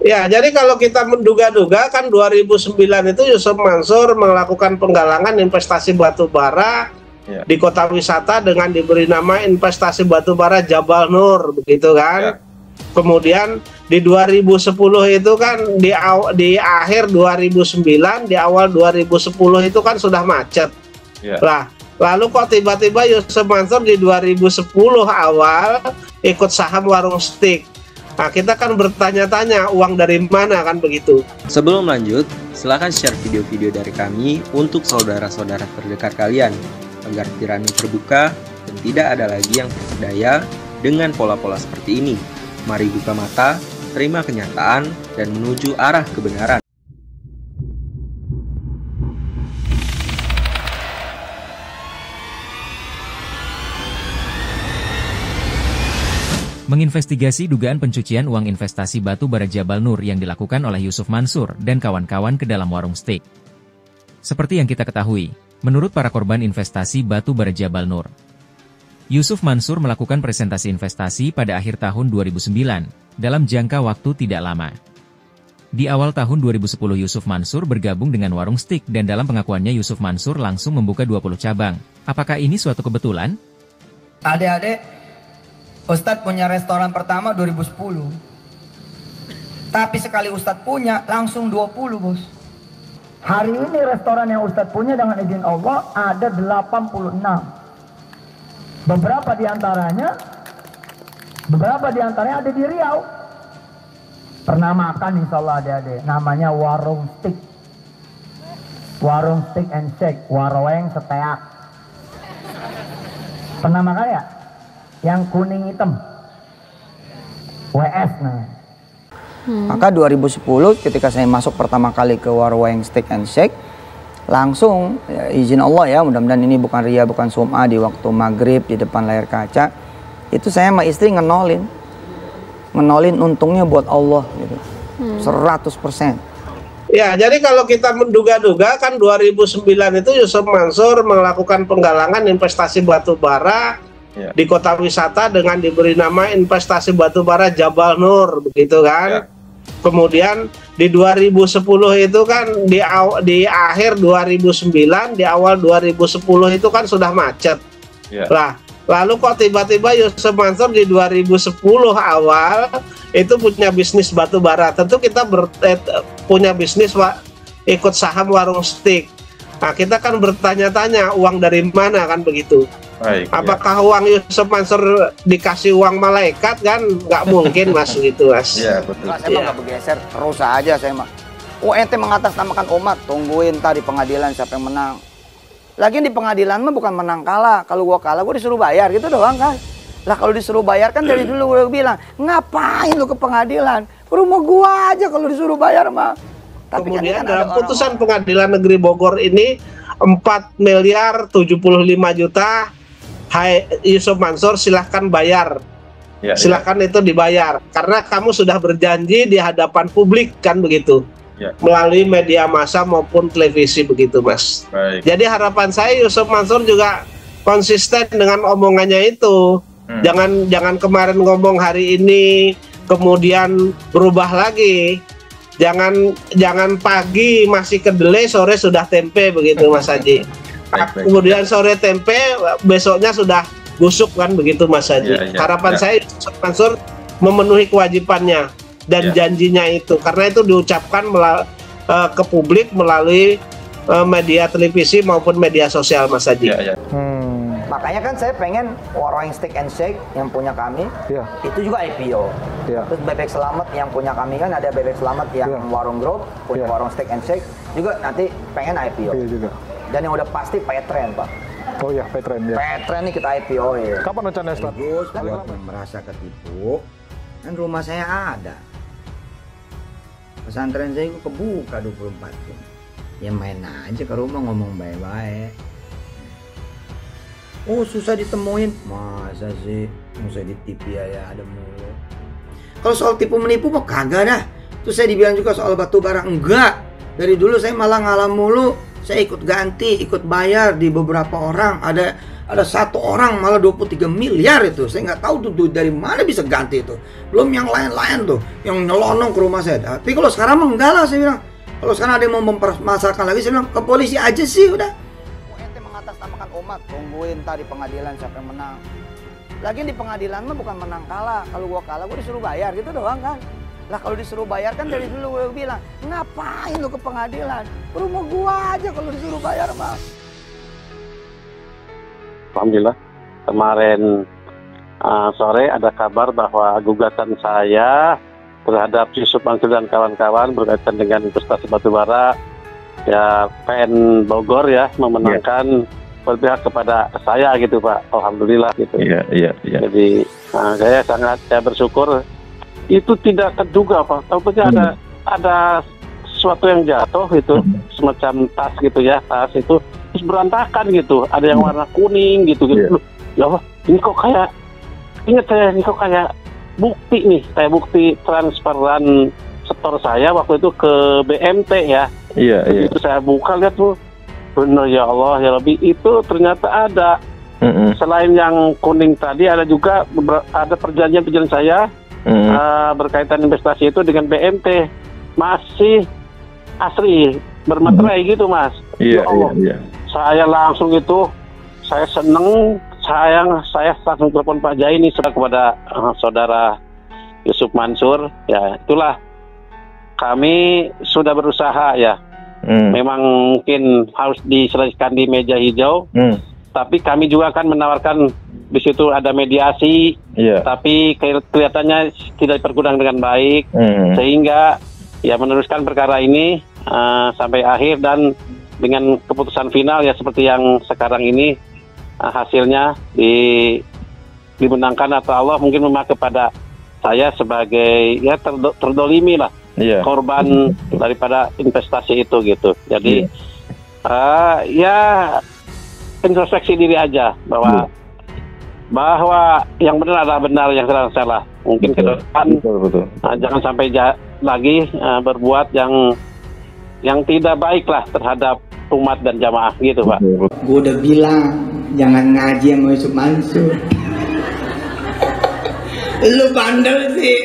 Ya, jadi kalau kita menduga-duga kan 2009 itu Yusuf Mansur melakukan penggalangan investasi batu bara di kota wisata dengan diberi nama investasi batu bara Jabal Nur, begitu kan? Kemudian di 2010 itu kan di akhir 2009, di awal 2010 itu kan sudah macet. Lah, lalu kok tiba-tiba Yusuf Mansur di 2010 awal ikut saham Warung Steak. Nah, kita kan bertanya-tanya uang dari mana kan begitu. Sebelum lanjut, silahkan share video-video dari kami untuk saudara-saudara terdekat kalian agar pikirannya terbuka dan tidak ada lagi yang terperdaya dengan pola-pola seperti ini. Mari buka mata, terima kenyataan, dan menuju arah kebenaran. Menginvestigasi dugaan pencucian uang investasi batu bara Jabal Nur yang dilakukan oleh Yusuf Mansur dan kawan-kawan ke dalam warung steak. Seperti yang kita ketahui, menurut para korban investasi batu bara Jabal Nur, Yusuf Mansur melakukan presentasi investasi pada akhir tahun 2009, dalam jangka waktu tidak lama. Di awal tahun 2010 Yusuf Mansur bergabung dengan warung steak dan dalam pengakuannya Yusuf Mansur langsung membuka 20 cabang. Apakah ini suatu kebetulan? Adik-adik, Ustadz punya restoran pertama 2010. Tapi sekali Ustadz punya, langsung 20 bos. Hari ini restoran yang Ustadz punya dengan izin Allah ada 86. Beberapa diantaranya ada di Riau. Pernah makan insya Allah adik-adik. Namanya Warung Steak. Warung Steak and Shake. Warung Steak. Pernah makan ya? Yang kuning hitam, WS nah. Maka 2010 ketika saya masuk pertama kali ke Warung Steak and Shake, langsung ya, izin Allah ya, mudah-mudahan ini bukan ria, bukan sum'ah, di waktu maghrib di depan layar kaca, itu saya sama istri ngenolin untungnya buat Allah gitu, 100%. Ya, jadi kalau kita menduga-duga kan 2009 itu Yusuf Mansur melakukan penggalangan investasi batu bara di kota wisata dengan diberi nama investasi batu bara Jabal Nur, begitu kan? Kemudian di 2010 itu kan di akhir 2009, di awal 2010 itu kan sudah macet. Lah, lalu kok tiba-tiba Yusuf Mansur di 2010 awal itu punya bisnis batu bara. Tentu kita punya bisnis ikut saham Warung Steak. Nah, kita kan bertanya-tanya uang dari mana kan begitu. Baik, apakah uang Yusuf Mansur dikasih uang malaikat kan? Nggak mungkin mas gitu mas. Iya betul. Saya mah nggak bergeser, terus aja saya mah. ente mengatasnamakan umat, tungguin tadi pengadilan siapa yang menang. Lagian di pengadilan mah bukan menang kalah. Kalau gua kalah gua disuruh bayar gitu doang kan. Lah kalau disuruh bayar kan dari dulu gua bilang, ngapain lu ke pengadilan? Ke rumah gua aja kalau disuruh bayar mah. Tapi kemudian kan dalam putusan Pengadilan Negeri Bogor ini 4 miliar 75 juta. Hai Yusuf Mansur, silahkan bayar. Silahkan itu dibayar karena kamu sudah berjanji di hadapan publik kan begitu. Melalui media massa maupun televisi begitu mas. Jadi harapan saya Yusuf Mansur juga konsisten dengan omongannya itu. Jangan kemarin ngomong hari ini kemudian berubah lagi. Jangan pagi masih kedelai, sore sudah tempe begitu mas Haji. Kemudian sore tempe, besoknya sudah busuk kan begitu mas Haji. Harapan saya Yusuf Mansur memenuhi kewajibannya dan janjinya itu, karena itu diucapkan ke publik melalui media televisi maupun media sosial mas Haji. Makanya kan saya pengen Warung Steak and Shake yang punya kami itu juga IPO. Terus Bebek Selamat yang punya kami kan ada Bebek Selamat yang Warung Group punya Warung Steak and Shake juga nanti pengen IPO. Dan yang udah pasti Petren pak. Oh ya Petren ya. Petren nih kita IPO ya. Kapan rencananya Ustaz? Buat yang merasa ketipu, kan rumah saya ada. Pesantren saya kebuka 24 jam. Ya main aja ke rumah ngomong baik-baik. Oh susah ditemuin, masa sih? Mau saya di TV ya ada mulu. Kalau soal tipu menipu mah kagak dah. Terus saya dibilang juga soal batu bara, enggak. Dari dulu saya malah ngalah mulu. Saya ikut ganti, ikut bayar di beberapa orang. ada satu orang malah 23 miliar itu. Saya nggak tahu tuh dari mana bisa ganti itu. Belum yang lain-lain tuh, yang nyelonong ke rumah saya. Tapi kalau sekarang mah enggak lah, saya bilang. Kalau sekarang ada yang mau mempermasalahkan lagi, saya bilang ke polisi aja sih udah. Ente mengatasnamakan umat, tungguin tadi pengadilan siapa yang menang. Lagian di pengadilan mah bukan menang kalah. Kalau gua kalah gua disuruh bayar gitu doang kan. Lah kalau disuruh bayar kan dari dulu gue bilang, ngapain lu ke pengadilan? Rumah gua aja kalau disuruh bayar mah. Alhamdulillah kemarin sore ada kabar bahwa gugatan saya terhadap Yusuf Mansur dan kawan-kawan berkaitan dengan investasi batubara ya PN Bogor ya memenangkan berpihak kepada saya gitu Pak. Alhamdulillah gitu. Iya. Jadi saya bersyukur. Itu tidak terduga Pak, tampaknya ada sesuatu yang jatuh itu semacam tas gitu ya, tas itu terus berantakan gitu, ada yang warna kuning gitu. Ya Allah, ini kok kayak, ingat saya ini kok kayak bukti nih, kayak bukti transferan setor saya waktu itu ke BMT ya. Iya. Itu saya buka lihat tuh, bener ya Allah ya lebih itu ternyata ada. Selain yang kuning tadi ada juga ada perjanjian saya. Berkaitan investasi itu dengan BMT masih asli bermaterai gitu Mas. Iya. Saya langsung itu saya seneng, saya langsung telepon Pak Jai ini kepada saudara Yusuf Mansur ya, itulah kami sudah berusaha ya. Memang mungkin harus diselesaikan di meja hijau, tapi kami juga akan menawarkan di situ ada mediasi, tapi kelihatannya tidak dipergunakan dengan baik, sehingga ya meneruskan perkara ini sampai akhir dan dengan keputusan final ya seperti yang sekarang ini hasilnya dimenangkan atau Allah mungkin memang kepada saya sebagai ya terdolimi lah, korban daripada investasi itu gitu. Jadi ya introspeksi diri aja bahwa yang benar adalah benar, yang salah salah. Mungkin ke depan jangan sampai lagi berbuat yang tidak baik lah terhadap umat dan jamaah gitu Pak. Gue udah bilang jangan ngaji sama Yusuf Mansur. Lu bandel sih.